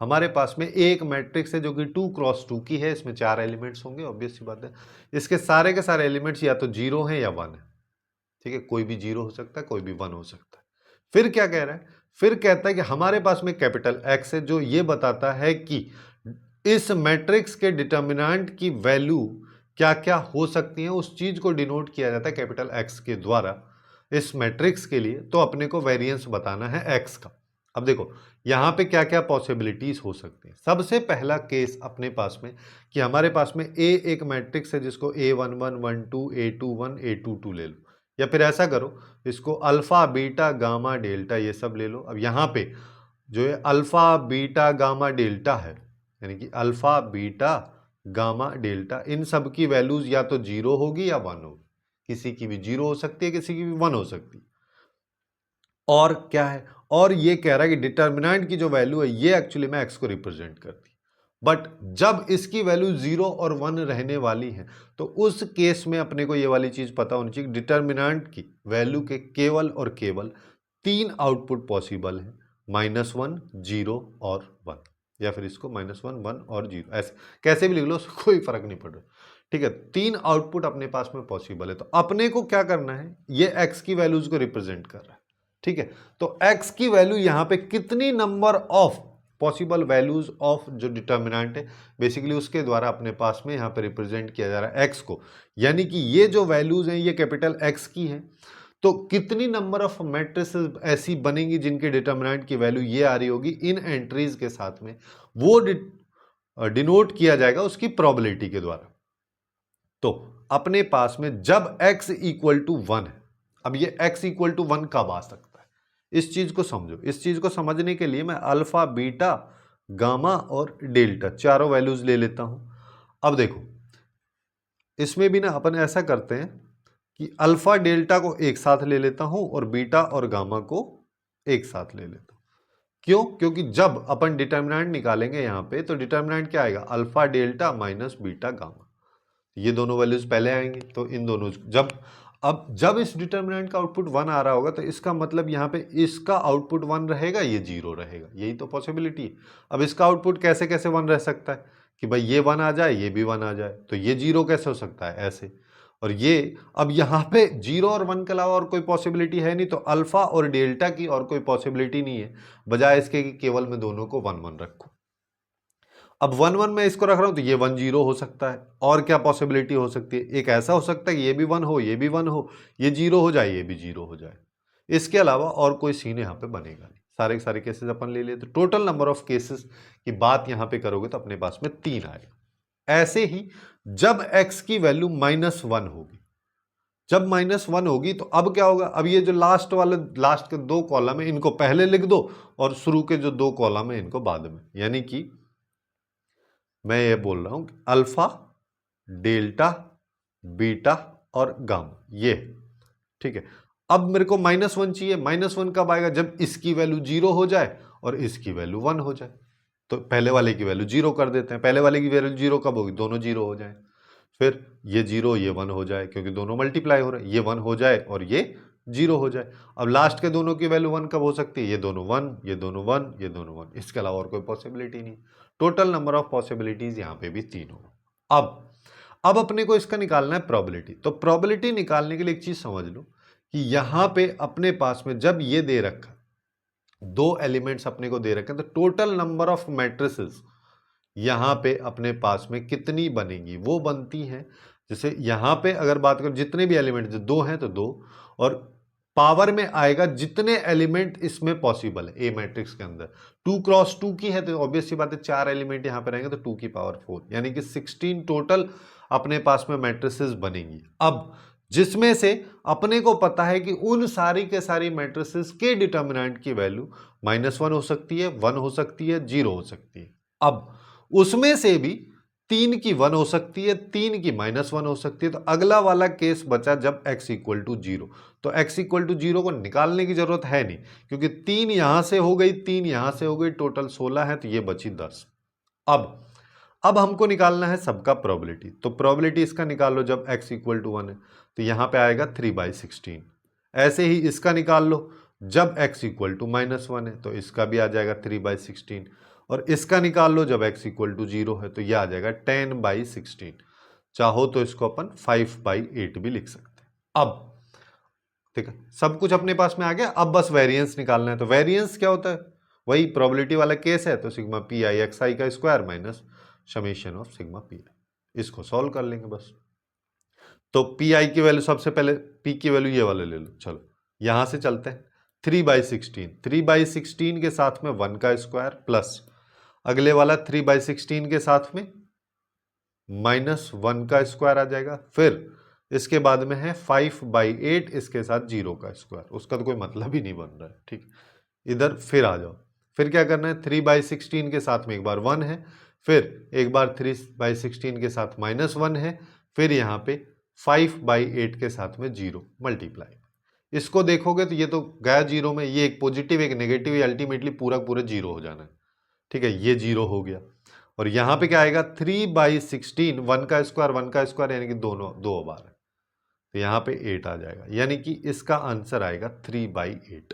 हमारे पास में एक मैट्रिक्स है जो कि 2x2 की है, इसमें 4 एलिमेंट्स होंगे, ऑब्वियस सी बात है। इसके सारे के सारे एलिमेंट्स या तो 0 हैं या 1 है, ठीक है, कोई भी 0 हो सकता है, कोई भी 1 हो सकता है। फिर क्या कह रहा है, फिर कहता है कि हमारे पास में कैपिटल X है जो ये बताता है कि इस मैट्रिक्स के डिटर्मिनेंट की वैल्यू क्या क्या हो सकती है, उस चीज को डिनोट किया जाता है कैपिटल X के द्वारा इस मैट्रिक्स के लिए। तो अपने को वेरिएंस बताना है X का। अब देखो यहां पे क्या क्या पॉसिबिलिटीज हो सकती हैं। सबसे पहला केस अपने पास में कि हमारे पास में A एक मैट्रिक्स है जिसको A11, 12, A21, A22 ले लो, या फिर ऐसा करो इसको अल्फा बीटा गामा डेल्टा ये सब ले लो। अब यहाँ पे जो है अल्फा बीटा गामा डेल्टा है, यानी कि अल्फा बीटा गामा डेल्टा, इन सब की वैल्यूज या तो 0 होगी या 1 होगी, किसी की भी 0 हो सकती है, किसी की भी 1 हो सकती है। और क्या है, और ये कह रहा है कि डिटर्मिनेंट की जो वैल्यू है ये एक्चुअली में एक्स को रिप्रेजेंट करती है, बट जब इसकी वैल्यू 0 और 1 रहने वाली है तो उस केस में अपने को ये वाली चीज पता होनी चाहिए, डिटर्मिनेंट की वैल्यू के केवल और केवल 3 आउटपुट पॉसिबल है, -1, 0 और 1, या फिर इसको -1, 1 और 0, ऐसे कैसे भी लिख लो, कोई फर्क नहीं पड़ रहा, ठीक है। 3 आउटपुट अपने पास में पॉसिबल है, तो अपने को क्या करना है, ये एक्स की वैल्यूज को रिप्रेजेंट कर रहा है, ठीक है। तो x की वैल्यू यहां पे कितनी number of possible values of जो डिटर्मिनेंट है बेसिकली उसके द्वारा अपने पास में यहां पे रिप्रेजेंट किया जा रहा है x को, यानी कि ये जो वैल्यूज हैं ये कैपिटल X की हैं। तो कितनी नंबर ऑफ मैट्रिसेस ऐसी बनेंगी जिनके डिटर्मिनेंट की वैल्यू ये आ रही होगी, इन एंट्रीज के साथ में वो डिनोट किया जाएगा उसकी प्रोबेबिलिटी के द्वारा। तो अपने पास में जब x इक्वल टू 1 है, अब ये x इक्वल टू 1 कब आ सकता है, इस चीज को समझो। इस चीज को समझने के लिए मैं अल्फा बीटा गामा और डेल्टा चारों वैल्यूज ले लेता हूं। अब देखो इसमें भी ना अपन ऐसा करते हैं कि अल्फा डेल्टा को एक साथ ले लेता हूं और बीटा और गामा को एक साथ ले लेता हूं। क्यों, क्योंकि जब अपन डिटर्मिनेंट निकालेंगे यहां पे तो डिटर्मिनेंट क्या आएगा, alpha delta minus beta gamma, ये दोनों वैल्यूज पहले आएंगी। तो इन दोनों जब इस डिटर्मिनेंट का आउटपुट 1 आ रहा होगा तो इसका मतलब यहाँ पे इसका आउटपुट 1 रहेगा, ये 0 रहेगा, यही तो पॉसिबिलिटी है। अब इसका आउटपुट कैसे कैसे 1 रह सकता है कि भाई ये 1 आ जाए ये भी 1 आ जाए, तो ये 0 कैसे हो सकता है, ऐसे। और ये अब यहाँ पे 0 और 1 के अलावा और कोई पॉसिबिलिटी है नहीं, तो अल्फा और डेल्टा की और कोई पॉसिबिलिटी नहीं है, बजाय इसके कि केवल मैं दोनों को 1 1 रखूं। अब 1 1 में इसको रख रहा हूं तो ये 1 0 हो सकता है। और क्या पॉसिबिलिटी हो सकती है, एक ऐसा हो सकता है कि ये भी 1 हो ये भी 1 हो, ये 0 हो जाए ये भी 0 हो जाए, इसके अलावा और कोई सीन यहाँ पे बनेगा नहीं। सारे के सारे केसेस अपन ले लिए, तो टोटल नंबर ऑफ केसेस की बात यहाँ पे करोगे तो अपने पास में 3 आएगा। ऐसे ही जब x की वैल्यू -1 होगी, जब -1 होगी तो अब क्या होगा, अब ये जो लास्ट के 2 कॉलम है इनको पहले लिख दो और शुरू के जो 2 कॉलम है इनको बाद में, यानी कि मैं ये बोल रहा हूं कि अल्फा डेल्टा बीटा और गामा ये, ठीक है। अब मेरे को -1 चाहिए, -1 कब आएगा, जब इसकी वैल्यू 0 हो जाए और इसकी वैल्यू 1 हो जाए। तो पहले वाले की वैल्यू 0 कर देते हैं, पहले वाले की वैल्यू 0 कब होगी, दोनों 0 हो जाए, फिर ये 0 ये 1 हो जाए क्योंकि दोनों मल्टीप्लाई हो रहे हैं, ये 1 हो जाए और ये 0 हो जाए। अब लास्ट के दोनों की वैल्यू 1 कब हो सकती है, ये दोनों 1 ये दोनों 1 ये दोनों 1, इसके अलावा और कोई पॉसिबिलिटी नहीं। टोटल नंबर ऑफ पॉसिबिलिटीज यहाँ पे भी 3 होगा। अब अपने को इसका निकालना है प्रोबेबिलिटी। तो प्रोबेबिलिटी निकालने के लिए एक चीज समझ लो कि यहां पे अपने पास में जब ये दे रखा 2 एलिमेंट्स अपने को दे रखे, तो टोटल नंबर ऑफ मैट्रिसेस यहां पे अपने पास में कितनी बनेगी, वो बनती हैं, जैसे यहां पे अगर बात करें जितने भी एलिमेंट 2 हैं तो 2, और पावर में आएगा जितने एलिमेंट इसमें पॉसिबल है ए मैट्रिक्स के अंदर। 2x2 की है तो ऑब्वियस सी बात है 4 एलिमेंट यहां पे रहेंगे तो 2 की पावर 4, यानी कि 16 टोटल अपने पास में मैट्रिसेस बनेंगी। अब जिसमें से अपने को पता है कि उन सारी के सारी मैट्रिसेस के डिटर्मिनेंट की वैल्यू -1 हो सकती है, 1 हो सकती है, 0 हो सकती है। अब उसमें से भी 3 की 1 हो सकती है, 3 की -1 हो सकती है। तो अगला वाला केस बचा जब x इक्वल टू 0, तो x इक्वल टू 0 को निकालने की जरूरत है नहीं क्योंकि 3 यहां से हो गई 3 यहां से हो गई, टोटल 16 है तो ये बची 10। अब हमको निकालना है सबका प्रोबेबिलिटी। तो प्रोबेबिलिटी इसका निकाल लो जब x इक्वल टू 1 है तो यहां पे आएगा 3/16। ऐसे ही इसका निकाल लो जब x इक्वल टू -1 है तो इसका भी आ जाएगा 3/16। और इसका निकाल लो जब x इक्वल टू 0 है, तो यह आ जाएगा 10/16। चाहो तो इसको अपन 5/8 भी लिख सकते हैं। अब ठीक है, सब कुछ अपने पास में आ गया। अब बस वेरिएंस निकालना है। तो वेरिएंस क्या होता है? वही प्रोबेबिलिटी वाला केस है, तो सिग्मा पी आई एक्स आई का square minus summation of sigma P I. इसको सॉल्व कर लेंगे बस। तो पी आई की वैल्यू, सबसे पहले पी की वैल्यू ये वाले ले लो। चलो यहां से चलते हैं। 3/16, 3/16 के साथ में 1 का स्क्वायर प्लस अगले वाला 3/16 के साथ में -1 का स्क्वायर आ जाएगा। फिर इसके बाद में है 5/8 इसके साथ 0 का स्क्वायर। उसका तो कोई मतलब ही नहीं बन रहा है। ठीक, इधर फिर आ जाओ। फिर क्या करना है? 3/16 के साथ में एक बार 1 है, फिर एक बार 3/16 के साथ -1 है, फिर यहाँ पे 5/8 के साथ में 0 मल्टीप्लाई। इसको देखोगे तो ये तो गया 0 में, ये एक पॉजिटिव एक नेगेटिव, ये अल्टीमेटली पूरा पूरा 0 हो जाना है। ठीक है, ये 0 हो गया। और यहाँ पे क्या आएगा? 3/16, 1 का स्क्वायर यानी कि दोनों 2 बार है, तो यहाँ पे 8 आ जाएगा। यानी कि इसका आंसर आएगा 3/8।